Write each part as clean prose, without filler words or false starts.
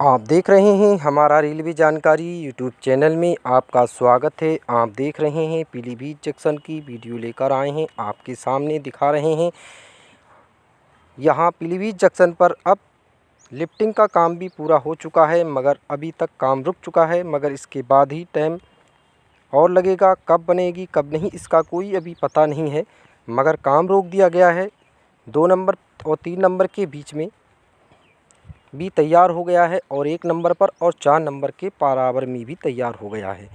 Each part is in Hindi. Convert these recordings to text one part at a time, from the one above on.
आप देख रहे हैं हमारा रेलवे जानकारी यूट्यूब चैनल में आपका स्वागत है। आप देख रहे हैं पीलीभीत जंक्शन की वीडियो लेकर आए हैं, आपके सामने दिखा रहे हैं। यहाँ पीलीभीत जंक्शन पर अब लिफ्टिंग का काम भी पूरा हो चुका है, मगर अभी तक काम रुक चुका है। मगर इसके बाद ही टाइम और लगेगा, कब बनेगी कब नहीं इसका कोई अभी पता नहीं है। मगर काम रोक दिया गया है। 2 नंबर और 3 नंबर के बीच में भी तैयार हो गया है और 1 नंबर पर और 4 नंबर के बराबर में भी तैयार हो गया है।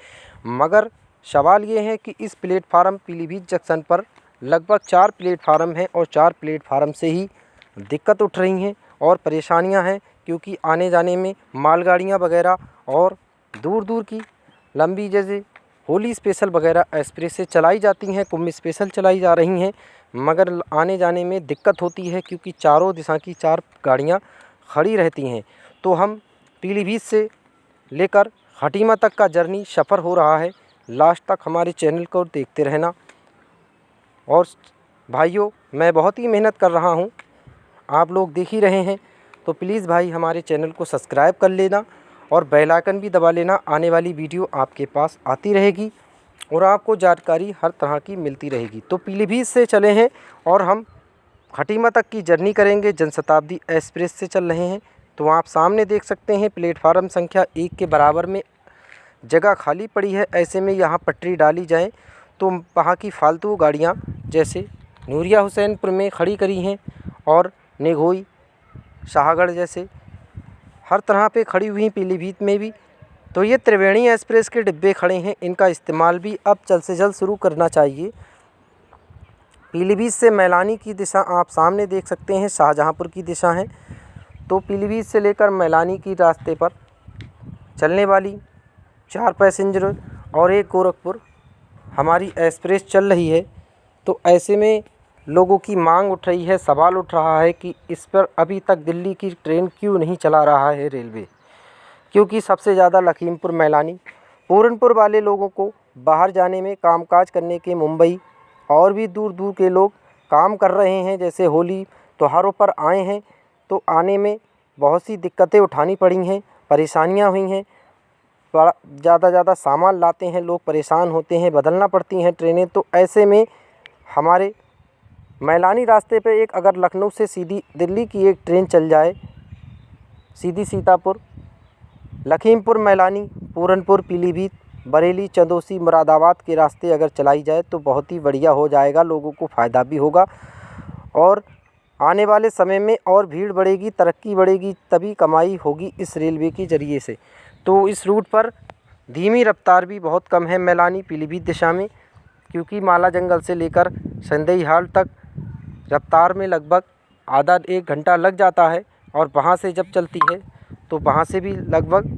मगर सवाल ये है कि इस प्लेटफार्म पीलीभीत जंक्शन पर लगभग 4 प्लेटफार्म हैं और 4 प्लेटफार्म से ही दिक्कत उठ रही हैं और परेशानियां हैं, क्योंकि आने जाने में मालगाड़ियां वगैरह और दूर दूर की लंबी, जैसे होली स्पेशल वगैरह एक्सप्रेस से चलाई जाती हैं, कुंभ स्पेशल चलाई जा रही हैं, मगर आने जाने में दिक्कत होती है क्योंकि चारों दिशा की 4 गाड़ियाँ खड़ी रहती हैं। तो हम पीलीभीत से लेकर खटीमा तक का जर्नी सफ़र हो रहा है। लास्ट तक हमारे चैनल को देखते रहना। और भाइयों, मैं बहुत ही मेहनत कर रहा हूँ, आप लोग देख ही रहे हैं, तो प्लीज़ भाई हमारे चैनल को सब्सक्राइब कर लेना और बेल आइकन भी दबा लेना। आने वाली वीडियो आपके पास आती रहेगी और आपको जानकारी हर तरह की मिलती रहेगी। तो पीलीभीत से चले हैं और हम खटीमा तक की जर्नी करेंगे। जनशताब्दी एक्सप्रेस से चल रहे हैं। तो आप सामने देख सकते हैं प्लेटफार्म संख्या 1 के बराबर में जगह खाली पड़ी है। ऐसे में यहाँ पटरी डाली जाए तो वहाँ की फालतू गाड़ियाँ जैसे नूरिया हुसैनपुर में खड़ी करी हैं और निघोई, शाहगढ़ जैसे हर तरह पे खड़ी हुई पीलीभीत में भी। तो ये त्रिवेणी एक्सप्रेस के डिब्बे खड़े हैं, इनका इस्तेमाल भी अब जल्द से जल्द शुरू करना चाहिए। पीलीभीत से मैलानी की दिशा आप सामने देख सकते हैं, शाहजहाँपुर की दिशा है। तो पीलीभीत से लेकर मैलानी की रास्ते पर चलने वाली 4 पैसेंजर और 1 गोरखपुर हमारी एक्सप्रेस चल रही है। तो ऐसे में लोगों की मांग उठ रही है, सवाल उठ रहा है कि इस पर अभी तक दिल्ली की ट्रेन क्यों नहीं चला रहा है रेलवे, क्योंकि सबसे ज़्यादा लखीमपुर, मैलानी, पूरनपुर वाले लोगों को बाहर जाने में, कामकाज करने के मुंबई और भी दूर दूर के लोग काम कर रहे हैं। जैसे होली त्योहारों पर आए हैं तो आने में बहुत सी दिक्कतें उठानी पड़ी हैं, परेशानियां हुई हैं। बड़ा ज़्यादा सामान लाते हैं लोग, परेशान होते हैं, बदलना पड़ती हैं ट्रेनें। तो ऐसे में हमारे मैलानी रास्ते पे एक अगर लखनऊ से सीधी दिल्ली की एक ट्रेन चल जाए, सीधी सीतापुर, लखीमपुर, मैलानी, पूरनपुर, पीलीभीत, बरेली, चंदौसी, मुरादाबाद के रास्ते अगर चलाई जाए तो बहुत ही बढ़िया हो जाएगा, लोगों को फ़ायदा भी होगा और आने वाले समय में और भीड़ बढ़ेगी, तरक्की बढ़ेगी, तभी कमाई होगी इस रेलवे के ज़रिए से। तो इस रूट पर धीमी रफ्तार भी बहुत कम है मैलानी पीलीभीत दिशा में, क्योंकि माला जंगल से लेकर संदेही हाल तक रफ्तार में लगभग आधा 1 घंटा लग जाता है। और वहाँ से जब चलती है तो वहाँ से भी लगभग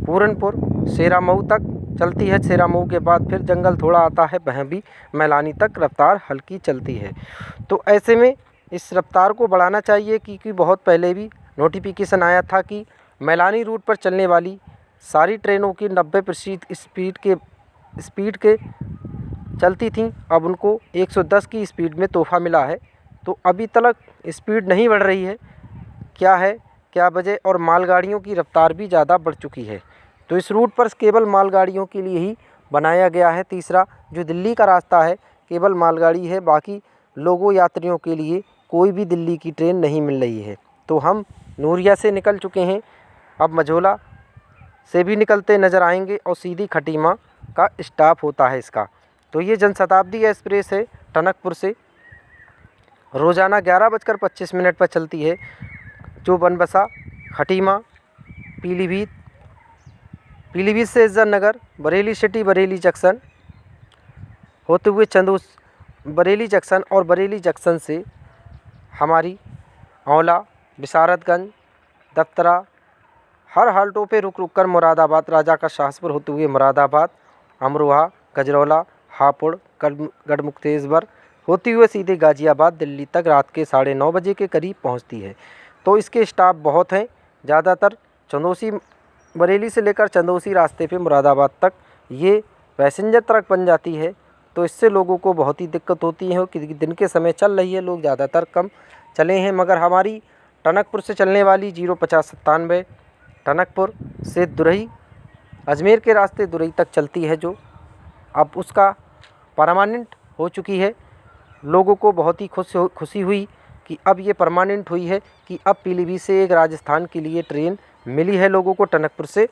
पूरनपुर, सेरामऊ तक चलती है। सेरामऊ के बाद फिर जंगल थोड़ा आता है, वहाँ भी मैलानी तक रफ्तार हल्की चलती है। तो ऐसे में इस रफ्तार को बढ़ाना चाहिए, क्योंकि बहुत पहले भी नोटिफिकेशन आया था कि मैलानी रूट पर चलने वाली सारी ट्रेनों की 90% स्पीड के चलती थी, अब उनको 110 की स्पीड में तोहफ़ा मिला है। तो अभी तक स्पीड नहीं बढ़ रही है, क्या वजह, और मालगाड़ियों की रफ्तार भी ज़्यादा बढ़ चुकी है। तो इस रूट पर केवल मालगाड़ियों के लिए ही बनाया गया है। तीसरा जो दिल्ली का रास्ता है केवल मालगाड़ी है, बाकी लोगों यात्रियों के लिए कोई भी दिल्ली की ट्रेन नहीं मिल रही है। तो हम नूरिया से निकल चुके हैं, अब मझोला से भी निकलते नज़र आएंगे और सीधी खटीमा का स्टॉप होता है इसका। तो ये जनशताब्दी एक्सप्रेस है, टनकपुर से रोज़ाना 11:25 पर चलती है, जो बनबसा, खटीमा, पीलीभीत, पीलीभीत से इज्जत नगर, बरेली सिटी, बरेली जंक्शन होते हुए बरेली जंक्शन और बरेली जंक्शन से हमारी औला, बिसारतगंज, दफ्तरा, हर हाल्टों पे रुक कर मुरादाबाद, राजा का शाहपुर होते हुए मुरादाबाद, अमरोहा, गजरौला, हापुड़, गढ़मुक्तेश्वर होती हुए सीधे गाज़ियाबाद, दिल्ली तक रात के 9:30 बजे के करीब पहुंचती है। तो इसके स्टाफ बहुत हैं, ज़्यादातर चंदौसी, बरेली से लेकर चंदौसी रास्ते पे मुरादाबाद तक ये पैसेंजर ट्रक बन जाती है। तो इससे लोगों को बहुत ही दिक्कत होती है कि दिन के समय चल रही है, लोग ज़्यादातर कम चले हैं। मगर हमारी टनकपुर से चलने वाली 05097 टनकपुर से दुरई अजमेर के रास्ते दुरई तक चलती है, जो अब उसका परमानेंट हो चुकी है। लोगों को बहुत ही खुशी हुई कि अब ये परमानेंट हुई है कि अब पीलीभीत से एक राजस्थान के लिए ट्रेन मिली है लोगों को टनकपुर से।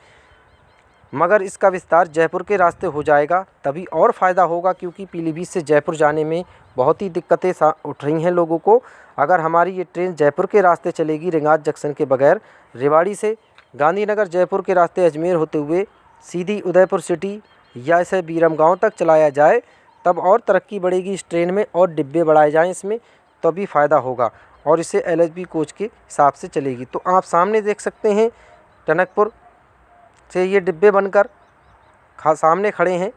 मगर इसका विस्तार जयपुर के रास्ते हो जाएगा तभी और फ़ायदा होगा, क्योंकि पीलीभीत से जयपुर जाने में बहुत ही दिक्कतें उठ रही हैं लोगों को। अगर हमारी ये ट्रेन जयपुर के रास्ते चलेगी रेंगात जंक्शन के बगैर, रेवाड़ी से गांधीनगर जयपुर के रास्ते अजमेर होते हुए सीधी उदयपुर सिटी या इसे बीरम गाँव तक चलाया जाए, तब और तरक्की बढ़ेगी इस ट्रेन में और डिब्बे बढ़ाए जाएँ इसमें, तभी फ़ायदा होगा और इसे LHB कोच के हिसाब से चलेगी। तो आप सामने देख सकते हैं टनकपुर से ये डिब्बे बनकर सामने खड़े हैं।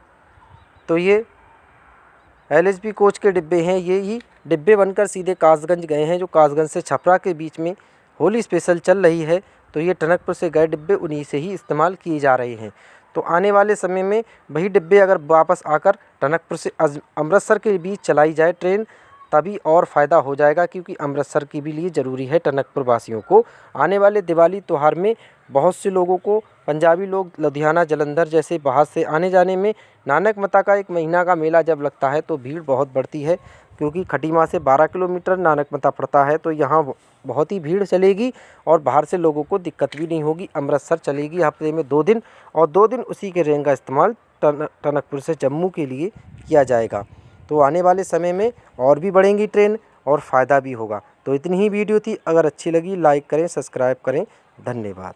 तो ये LHB कोच के डिब्बे हैं। ये ही डिब्बे बनकर सीधे कासगंज गए हैं, जो कासगंज से छपरा के बीच में होली स्पेशल चल रही है। तो ये टनकपुर से गए डिब्बे उन्हीं से ही इस्तेमाल किए जा रहे हैं। तो आने वाले समय में वही डिब्बे अगर वापस आकर टनकपुर से अमृतसर के बीच चलाई जाए ट्रेन, तभी और फ़ायदा हो जाएगा, क्योंकि अमृतसर के भी लिए ज़रूरी है टनकपुर वासियों को। आने वाले दिवाली त्यौहार में बहुत से लोगों को, पंजाबी लोग लुधियाना जलंधर जैसे बाहर से आने जाने में, नानक मता का 1 महीना का मेला जब लगता है तो भीड़ बहुत बढ़ती है, क्योंकि खटीमा से 12 किलोमीटर नानक मता पड़ता है। तो यहाँ बहुत ही भीड़ चलेगी और बाहर से लोगों को दिक्कत भी नहीं होगी। अमृतसर चलेगी हफ्ते में 2 दिन और 2 दिन उसी के रेल का इस्तेमाल टनकपुर से जम्मू के लिए किया जाएगा। तो आने वाले समय में और भी बढ़ेंगी ट्रेन और फ़ायदा भी होगा। तो इतनी ही वीडियो थी। अगर अच्छी लगी लाइक करें, सब्सक्राइब करें। धन्यवाद।